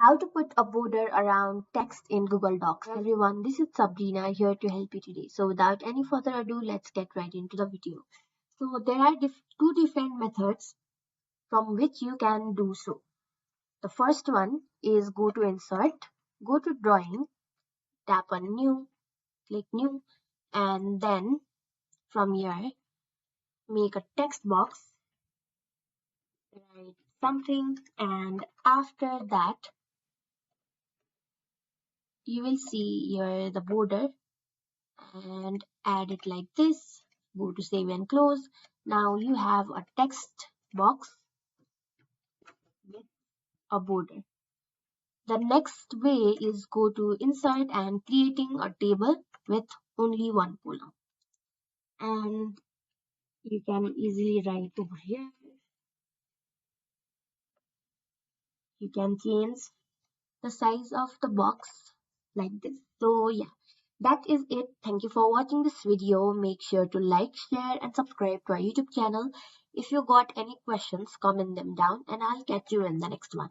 How to put a border around text in Google Docs. Everyone, this is Sabrina here to help you today. So without any further ado, let's get right into the video. So there are two different methods from which you can do so. The first one is go to insert, go to drawing, tap on new, click new, and then from here make a text box, write something, and after that you will see here the border and add it like this. Go to save and close. Now you have a text box with a border. The next way is go to insert and creating a table with only one column. And you can easily write over here. You can change the size of the box like this. So yeah, that is it. Thank you for watching this video. Make sure to like, share and subscribe to our YouTube channel. If you got any questions, comment them down and I'll catch you in the next one.